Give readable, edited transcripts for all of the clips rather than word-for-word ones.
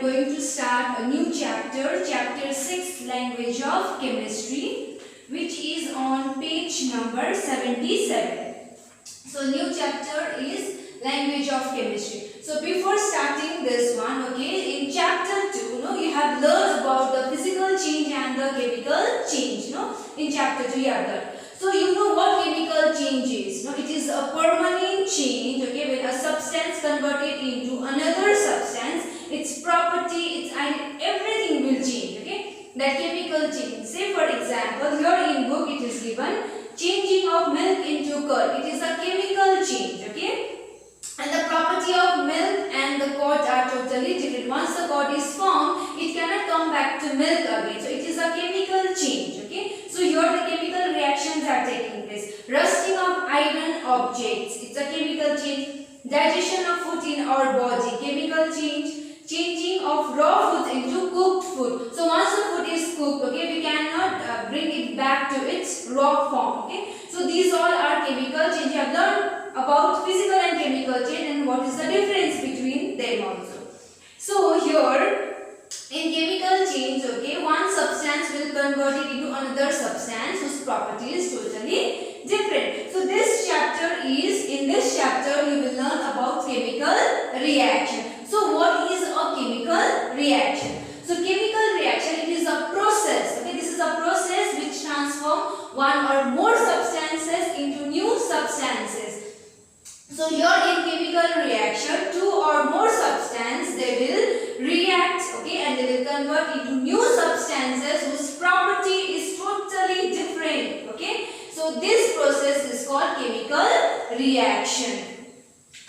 going to start a new chapter, chapter 6, language of chemistry, which is on page number 77. So new chapter is language of chemistry. So before starting this one, okay, in chapter 2, you have learned about the physical change and the chemical change, in chapter 2 you have learned. So you know what chemical change is, it is a permanent change, okay, when a substance converted into another substance, its property, its identity, everything will change, okay, that chemical change. Say for example, here in book it is given, changing of milk into curd, it is a chemical change, okay. And the property of milk and the curd are totally different. Once the curd is formed, it cannot come back to milk again. So it is a chemical change. Okay. So here the chemical reactions are taking place. Rusting of iron objects, it's a chemical change. Digestion of food in our body, chemical change. Changing of raw food into cooked food. So once the food is cooked, okay, we cannot bring it back to its raw form. Okay. So these all are chemical change. You have learned about physical and chemical change and what is the difference between them also. So here in chemical change, okay, one substance will convert it into another substance whose property is totally different. So this chapter is, in this chapter you will learn about chemical reaction. So what is a chemical reaction? So chemical reaction, it is a process, okay, this is a process which transforms one or more substances into new substances. So here in chemical reaction, two or more substances, they will react, okay, and they will convert into new substances whose property is totally different, okay. So this process is called chemical reaction.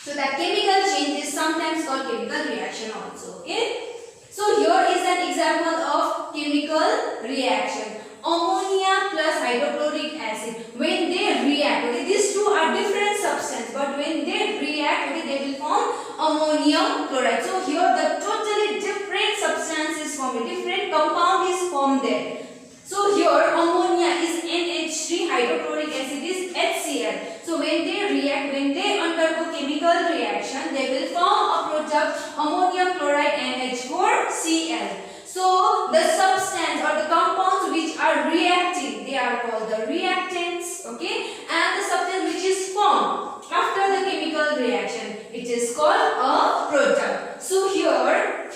So that chemical change is sometimes called chemical reaction also, okay. So here is an example of chemical reaction. Ammonia plus hydrochloric acid, when they react, okay, these two are different substances, but when they react, okay, they will form ammonium chloride. So here the totally different substance is formed, a different compound is formed there. So here ammonia is NH3, hydrochloric acid is HCl. So when they react, when they undergo chemical reaction, they will form a product ammonium chloride NH4Cl. So the substance or the compounds which are reacting, they are called the reactants, okay, and the substance which is formed after the chemical reaction, it is called a product. So here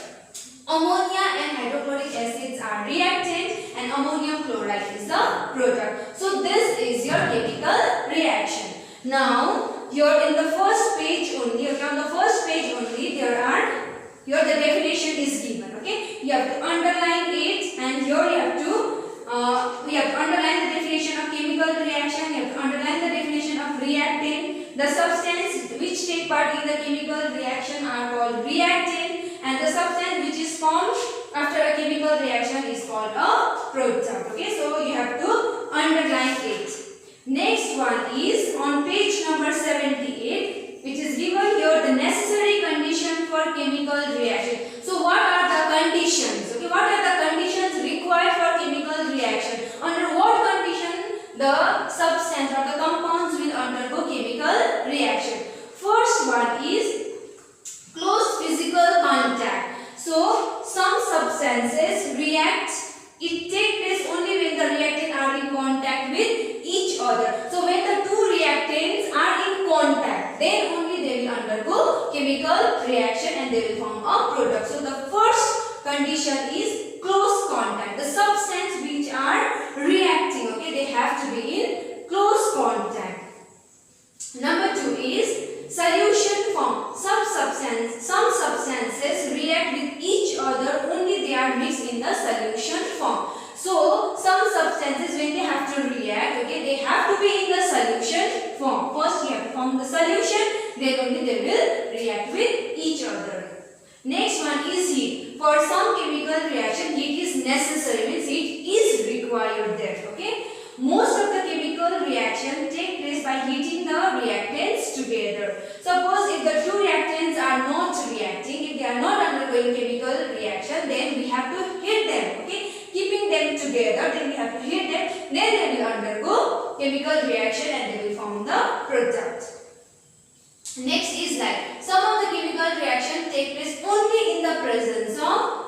ammonia and hydrochloric acids are reactant and ammonium chloride is the product. So this is your chemical reaction. Now here in the first page only, okay, on the first page only there are, here the definition is given, okay. You have to underline it, and here you have to underline the definition of chemical reaction. You have to underline the definition of reactant. The substance which take part in the chemical reaction are called reactant, and the substance which is formed after a chemical reaction is called a product. Okay, so you have to underline it. Next one is on page number 78. It is given here the necessary condition for chemical reaction. So what are the conditions? Okay, what are the conditions required for chemical reaction? Under what condition the substance or the compounds will undergo chemical reaction? First one is close physical contact. So some substances react, it takes place only when the reactants are in contact with each other. So when the two reactants are in contact, then only they will undergo chemical reaction and they will form a product. So the first condition is close contact. The substances which are reacting, okay, they have to be in close contact. Number 2 is solution form. Some substances react with each other only they are mixed in the solution form. So some substances when they have to react, okay, they have to be in the solution form. First you have to form the solution, then only they will react with each other. Next one is heat. For some chemical reaction, heat is necessary, means heat is required there. Okay. Most of the chemical reaction take place by heating the reactants together. Suppose if the two reactants are not reacting, if they are not undergoing chemical reaction, then we have to heat them. Okay. Keeping them together, then we have to heat them, then they will undergo chemical reaction and they will form the product. Next is like some of the chemical reaction take place only in the presence of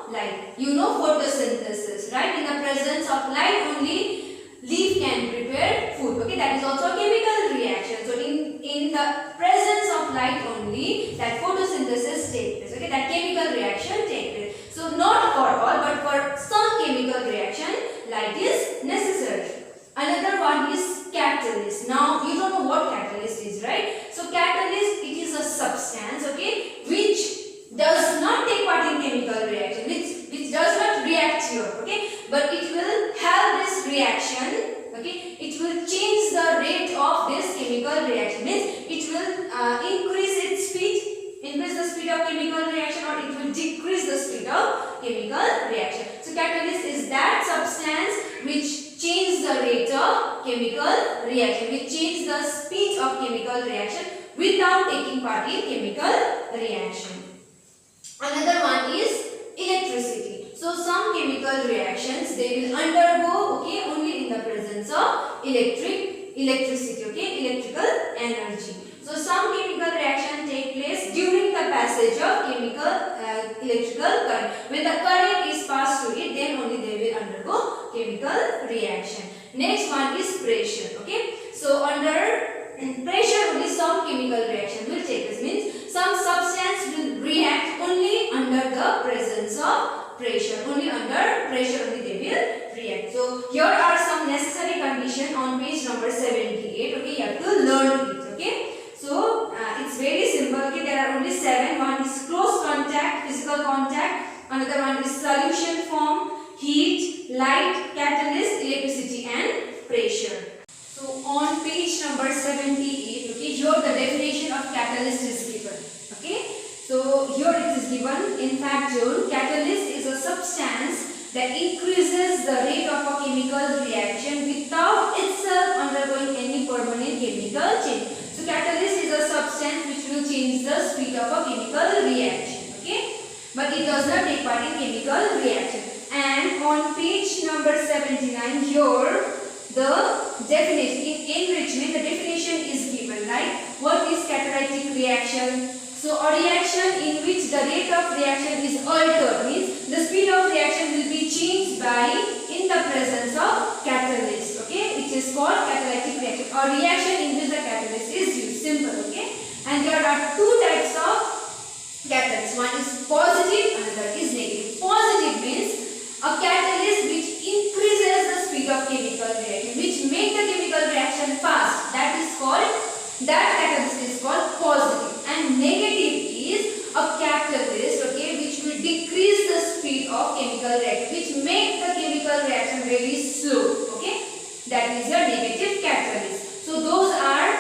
necessary. Another one is catalyst. Now you don't know what catalyst is, right? So catalyst, it is a substance, okay, which does not take part in chemical reaction, which does not react here, okay, but it will have this reaction, okay, it will change the rate of this chemical reaction, means it will increase its speed, increase the speed of chemical reaction, or it will decrease the speed of chemical reaction. So catalyst is that substance which change the rate of chemical reaction, which change the speed of chemical reaction without taking part in chemical reaction. Another one is electricity. So some chemical reactions, they will undergo, okay, only in the presence of electricity, okay, electrical energy. So some chemical reaction take place during the passage of electrical current. When the current is passed through it, then only they will undergo chemical reaction. Next one is pressure, okay. So under pressure only some chemical reaction will take place, means some substance will react only under the presence of pressure. Only under pressure only they will react. So here are some necessary conditions on page number 78. Okay, you have to learn it. Okay. So it's very simple. Okay, there are only 7. One is close contact, physical contact. Another one is solution form, heat, light, catalyst, electricity, and pressure. So on page number 78, okay, here the definition of catalyst is given. Okay, so here it is given. In fact, catalyst is a substance that increases the rate of a chemical reaction without itself undergoing any permanent chemical change. So catalyst is a substance which will change the speed of a chemical reaction. Okay, but it does not take part in chemical reaction. And on page number 79, here the definition in enrichment, the definition is given, right? What is catalytic reaction? So a reaction in which the rate of reaction is altered, means the speed of reaction will be changed by in the presence of catalyst, okay, which is called catalytic reaction. A reaction in which the catalyst is used, simple, okay. And there are two types of catalysts. One is positive, another is negative. Positive means a catalyst which increases the speed of chemical reaction, which make the chemical reaction fast. That catalyst is called positive. And negative is a catalyst, okay, which will decrease the speed of chemical reaction, which make the chemical reaction very slow. Okay, that is your negative catalyst. So those are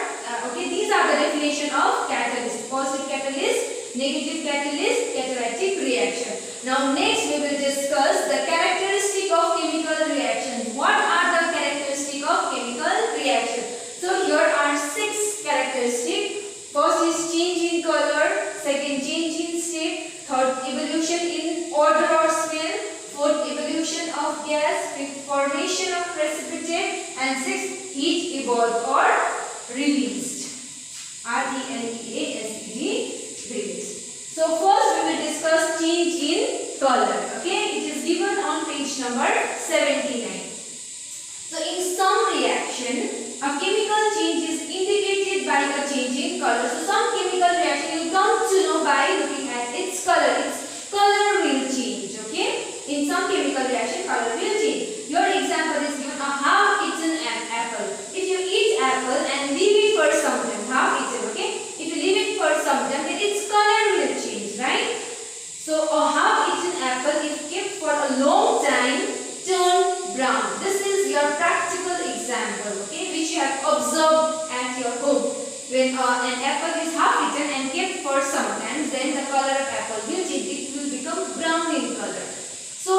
okay. These are the definition of catalyst: positive catalyst, negative catalyst, catalytic reaction. Now next we will discuss the characteristic of chemical reaction. What are the characteristic of chemical reaction? So here are 6 characteristics. First is change in color, second change in state, third evolution in odor or smell, fourth evolution of gas, fifth formation of precipitate, and sixth heat evolved or released. RELEASED, released. So first we will discuss change in color. Okay, it is given on page number 79. So in some reaction, a chemical change is indicated by a change in color. So some chemical reaction you come to know by looking at its color. Its color will change. Okay, in some chemical reaction, color will change. Your example is given: a half-eaten apple. If you eat apple and leave it for some time, half-eaten. Okay, if you leave it for some time, then its color will change, right? So a half-eaten apple, if kept for a long time, turn brown. This is your practical example, okay, which you have observed at your home. When an apple is half-eaten and kept for some time, then the color of apple will change. It will become brown in color. So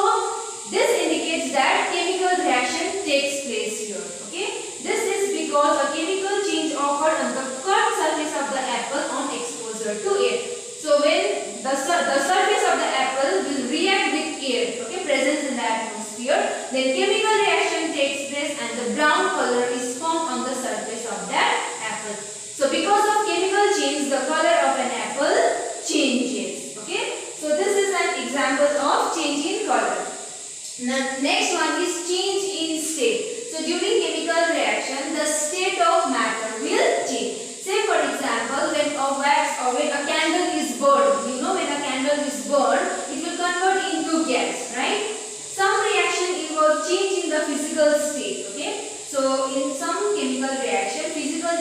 this indicates that chemical reaction takes place here. Okay, this is because a chemical change occurred on the cut surface of the apple on exposure to air. So when the surface of the apple will react with air, okay, presence in the atmosphere, then chemical reaction takes place and the brown color is formed on the surface of that apple. So because of chemical change, the color of an apple changes. Okay, so this is an example of change in color. Now, next one is change in state. So during chemical reaction, the state of matter will change. Say for example, when a wax or when a candle is burned, you know, when a candle is burned, it will convert into gas, right? Some reaction involve change in the physical state. chemical reaction, physical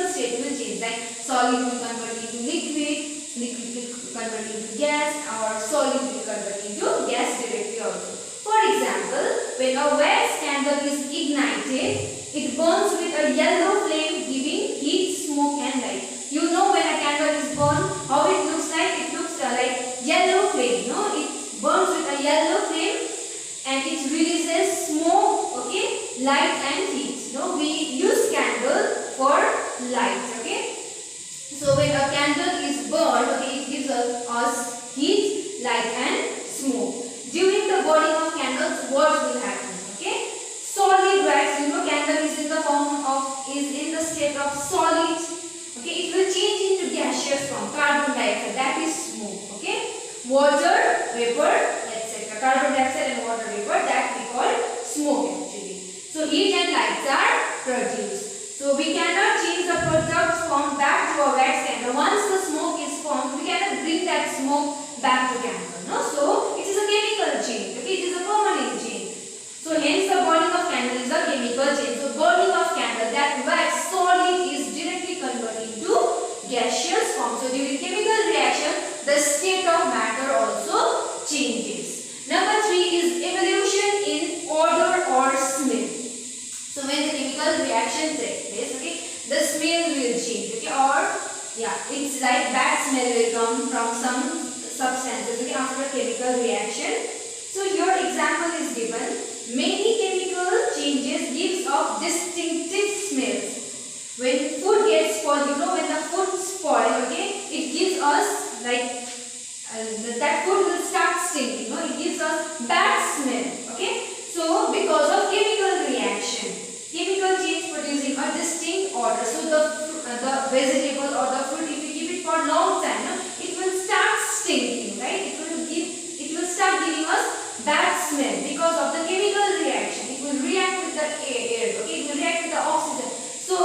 state will change, like solid will convert into liquid, liquid will convert into gas, or solid will convert into gas directly also. For example, when a wax candle is ignited, it burns with a yellow flame, giving heat, smoke and light. You know, when a candle is burned, how it looks like? It looks like yellow flame. No, it burns with a yellow flame and it releases smoke, okay, light and heat. No, we use candle for light. Okay, so when a candle is burned, okay, it gives us heat, light and smoke. During the burning of candles, what will happen? Okay, solid wax, you know, candle is in the state of solid. Okay, it will change into gaseous form, carbon dioxide, that is smoke. Okay, water, vapor, etc. Carbon dioxide and water vapor, that we call smoke actually. So heat and lights are produced. So we cannot change the product form back to a wax candle. Once the smoke is formed, we cannot bring that smoke back to candle. No, so it is a chemical change. Okay, it is a permanent change. So hence the burning of candle is a chemical change. So burning of candle, that wax solid is directly converted to gaseous form. So during chemical reaction, the state of matter also changes. Number 3 is evolution in odor or smell. So when the chemical reaction takes place, okay, the smell will change. Okay, or yeah, it's like bad smell will come from some substances, okay, after chemical reaction. So your example is given. Many chemical changes gives off distinctive smells. When food gets spoiled, you know, when the food spoil, okay, it gives us like that food will start stinking. No, it gives us bad smell. Okay, so because of chemical reaction, chemical change producing a distinct odor. So the vegetable or the fruit, if you keep it for a long time, no, it will start stinking, right? It will start giving us bad smell because of the chemical reaction. It will react with the air, okay? It will react with the oxygen. So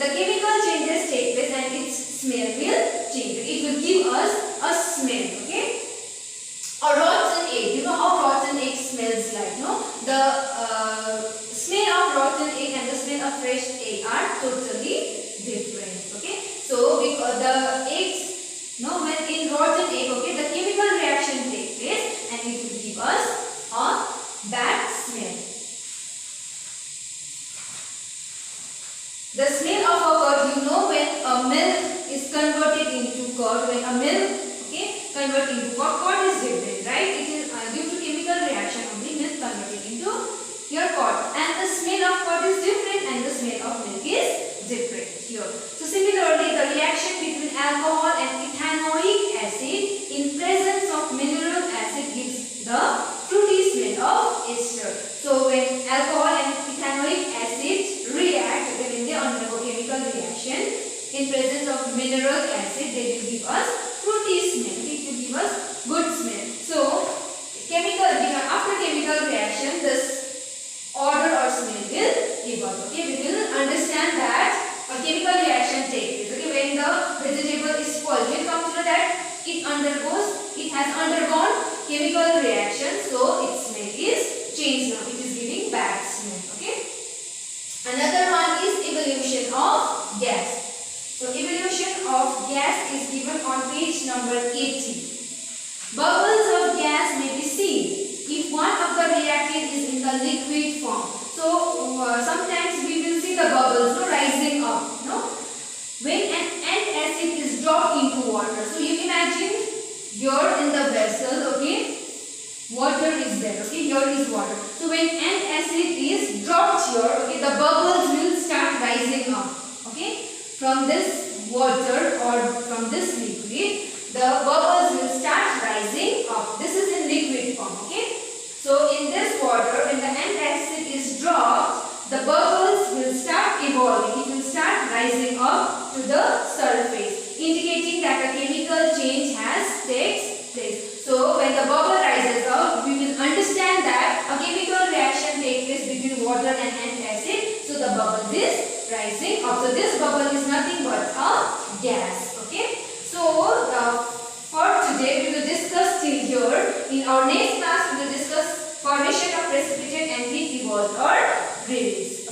the chemical changes take place and its smell will change. It will give us a smell, okay? A rotten egg. You know how rotten egg smells like, no? The smell of rotten egg and the smell of fresh egg are totally different, okay? So because the eggs, no, when in rotten egg, okay, the chemical reaction takes place and it will give us a bad smell. The smell of a curd, you know, when a milk is converted into curd, when a milk, okay, converted into curd is different, right? It is due to chemical reaction only, milk converted into your curd, and the smell of curd is different and the smell of milk is different here. So similarly, the reaction between alcohol and ethanoic acid in presence of mineral acid gives the fruity smell of ester. So when alcohol and ethanoic acid react, when they undergo chemical reaction in presence of mineral acid, they will give us fruity smell. It will give us good smell. So after chemical reaction, this odor or smell will give us. Okay, we will understand that a chemical reaction takes place. Okay, when the vegetable is spoiled, we will come to know that it has undergone chemical reaction, so its smell is changed now. It is giving bad smell. Okay. Another one is evolution of gas. So evolution of gas is given on page number 80. Bubbles of gas may be seen if one of the reactant is in the liquid form. So sometimes we will see the bubbles, no, rising up, no, when an antacid is dropped into water. So you imagine you're in the vessel, okay, water is there, okay, here is water. So when antacid is dropped here, okay, the bubbles will start rising up, okay, from this water or from this liquid, the bubbles will start rising up. This is in liquid form, okay. So in this water, when the antacid is dropped, the bubbles will start evolving. It will start rising up to the surface, indicating that a chemical change has takes place. So when the bubble rises up, we will understand that a chemical reaction takes place between water and antacid. So the bubble is rising up. So this bubble is nothing but a gas. Okay. So for today we will discuss till here. In our next class we will discuss formation of precipitate and heat evolved or release.